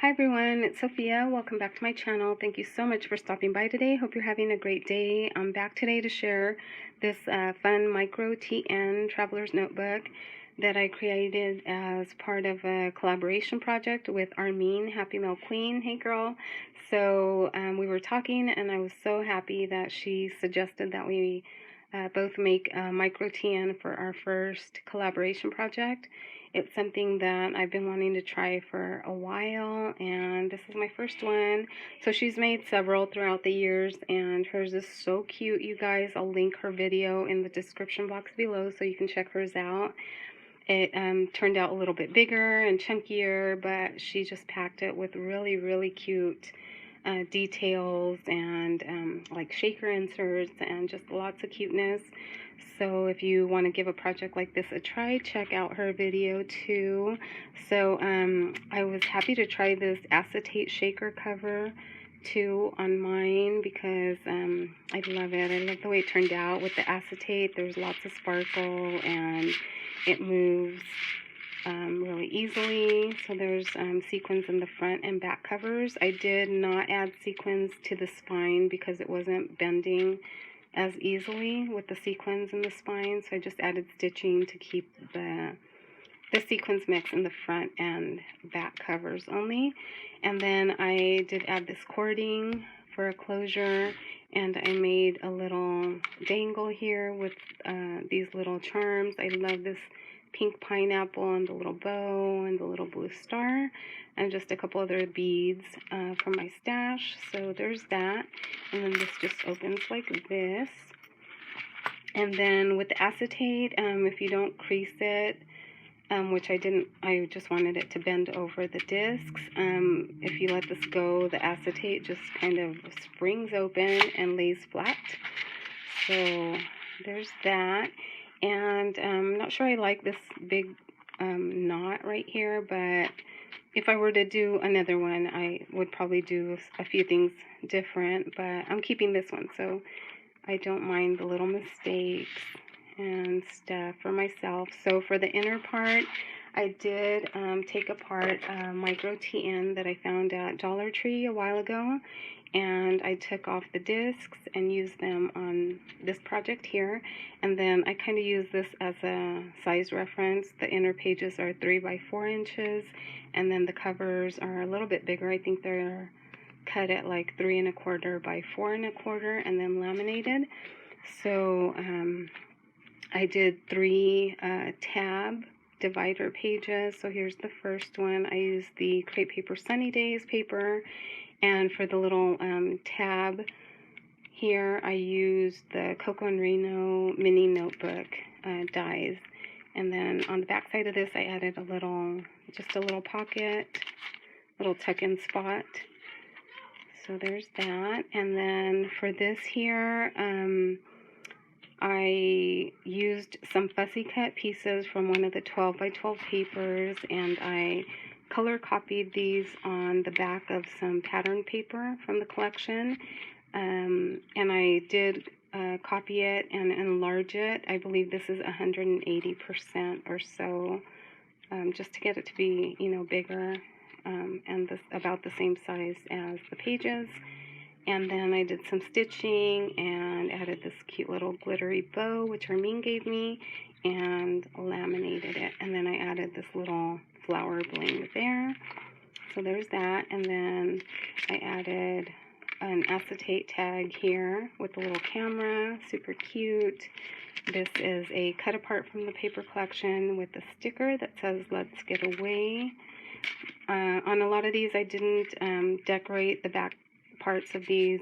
Hi everyone, it's Sophia. Welcome back to my channel. Thank you so much for stopping by today. Hope you're having a great day. I'm back today to share this fun micro TN traveler's notebook that I created as part of a collaboration project with Armene, Happy Mail Queen. Hey girl. So we were talking and I was so happy that she suggested that we both make a micro TN for our first collaboration project. It's something that I've been wanting to try for a while, and this is my first one. So she's made several throughout the years, and hers is so cute, you guys. I'll link her video in the description box below so you can check hers out. It turned out a little bit bigger and chunkier, but she just packed it with really, really cute details and like shaker inserts and just lots of cuteness. So if you want to give a project like this a try, check out her video too. So I was happy to try this acetate shaker cover too on mine because I love it. I love the way it turned out with the acetate. There's lots of sparkle and it moves really easily. So there's sequins in the front and back covers. I did not add sequins to the spine because it wasn't bending as easily with the sequins in the spine, so I just added stitching to keep the sequins mix in the front and back covers only. And then I did add this cording for a closure, and I made a little dangle here with these little charms. I love this pink pineapple and the little bow and the little blue star, and just a couple other beads from my stash. So there's that, and then this just opens like this. And then with the acetate, if you don't crease it, which I didn't, I just wanted it to bend over the discs. If you let this go, the acetate just kind of springs open and lays flat. So there's that. And I'm not sure I like this big knot right here, but if I were to do another one, I would probably do a few things different, but I'm keeping this one, so I don't mind the little mistakes and stuff for myself. So for the inner part, I did take apart a micro TN that I found at Dollar Tree a while ago, and I took off the discs and used them on this project here. And then I kind of use this as a size reference. The inner pages are 3 by 4 inches, and then the covers are a little bit bigger. I think they're cut at like 3 1/4 by 4 1/4 and then laminated. So I did 3 tab divider pages. So here's the first one. I used the Crepe Paper Sunny Days paper, and for the little tab here, I used the Coco and Reno mini notebook dies. And then on the back side of this, I added just a little pocket, little tuck-in spot. So there's that. And then for this here, I used some fussy cut pieces from one of the 12 by 12 papers, and I color copied these on the back of some pattern paper from the collection. And I did copy it and enlarge it. I believe this is 180% or so, just to get it to be, bigger and about the same size as the pages. And then I did some stitching and added this cute little glittery bow, which Armene gave me, and laminated it. And then I added this little flower bling there. So there's that. And then I added an acetate tag here with a little camera, super cute. This is a cut apart from the paper collection with a sticker that says "Let's Get Away." On a lot of these, I didn't decorate the back parts of these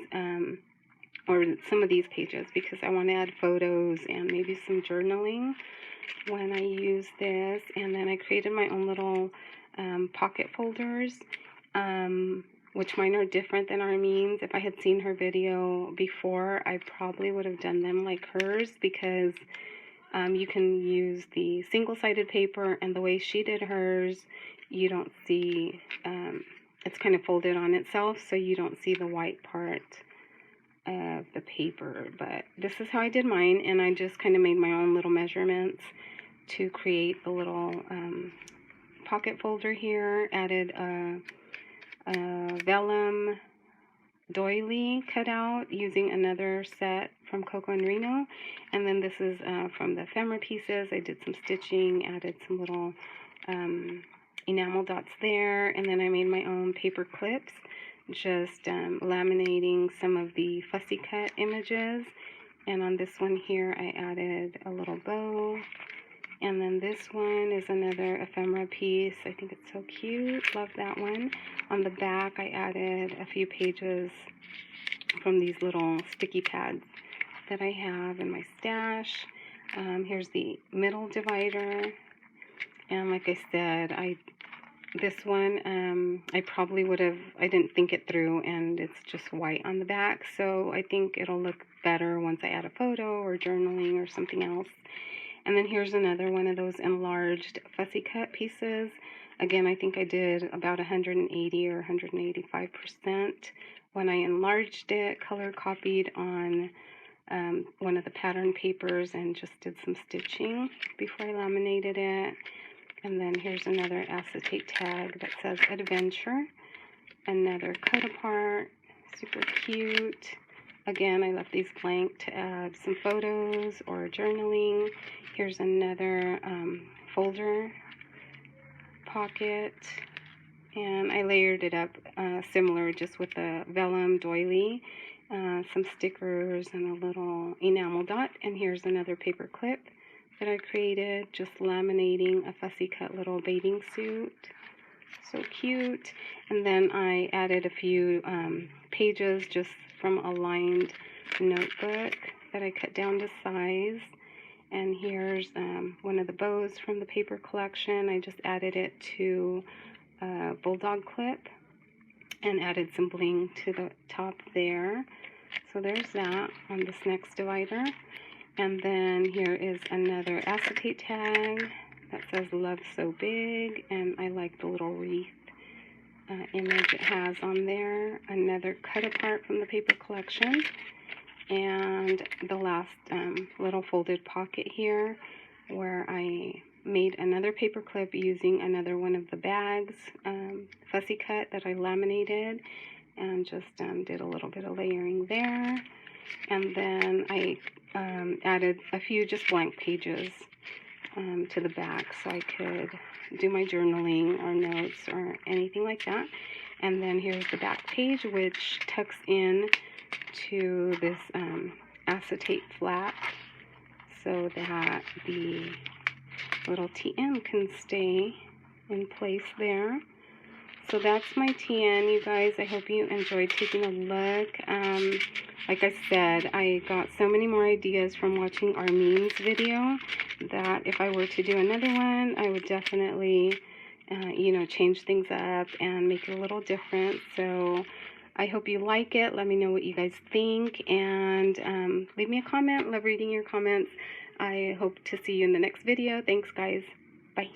or some of these pages because I want to add photos and maybe some journaling when I use this. And then I created my own little pocket folders, which mine are different than Armene's. If I had seen her video before, I probably would have done them like hers, because you can use the single-sided paper, and the way she did hers, you don't see, it's kind of folded on itself, so you don't see the white part of the paper. But this is how I did mine, and I just kind of made my own little measurements to create the little pocket folder here. Added vellum doily cut out using another set from Coco and Reno. And then this is from the ephemera pieces. I did some stitching, added some little enamel dots there, and then I made my own paper clips, just laminating some of the fussy cut images. And on this one here I added a little bow. And then this one is another ephemera piece. I think it's so cute. Love that one. On the back I added a few pages from these little sticky pads that I have in my stash. Here's the middle divider. And like I said, this one, I probably would have, I didn't think it through, and it's just white on the back. So I think it'll look better once I add a photo or journaling or something else. And then here's another one of those enlarged fussy cut pieces. Again, I think I did about 180 or 185% when I enlarged it, color copied on one of the pattern papers and just did some stitching before I laminated it. And then here's another acetate tag that says Adventure. Another cut apart, super cute. Again, I left these blank to add some photos or journaling. Here's another folder pocket. And I layered it up similar, just with a vellum doily, some stickers, and a little enamel dot. And here's another paper clip that I created, just laminating a fussy cut little bathing suit. So cute. And then I added a few pages just from a lined notebook that I cut down to size. And here's one of the bows from the paper collection. I just added it to a bulldog clip and added some bling to the top there. So there's that on this next divider. And then here is another acetate tag that says Love So Big, and I like the little wreath image it has on there. Another cut apart from the paper collection, and the last little folded pocket here where I made another paper clip using another one of the bags, fussy cut that I laminated, and just did a little bit of layering there. And then I added a few just blank pages to the back so I could do my journaling or notes or anything like that. And then here's the back page, which tucks in to this acetate flap so that the little TN can stay in place there. So that's my TN, you guys. I hope you enjoyed taking a look. Like I said, I got so many more ideas from watching Armin's video that if I were to do another one, I would definitely, change things up and make it a little different. So I hope you like it. Let me know what you guys think, and leave me a comment. Love reading your comments. I hope to see you in the next video. Thanks, guys. Bye.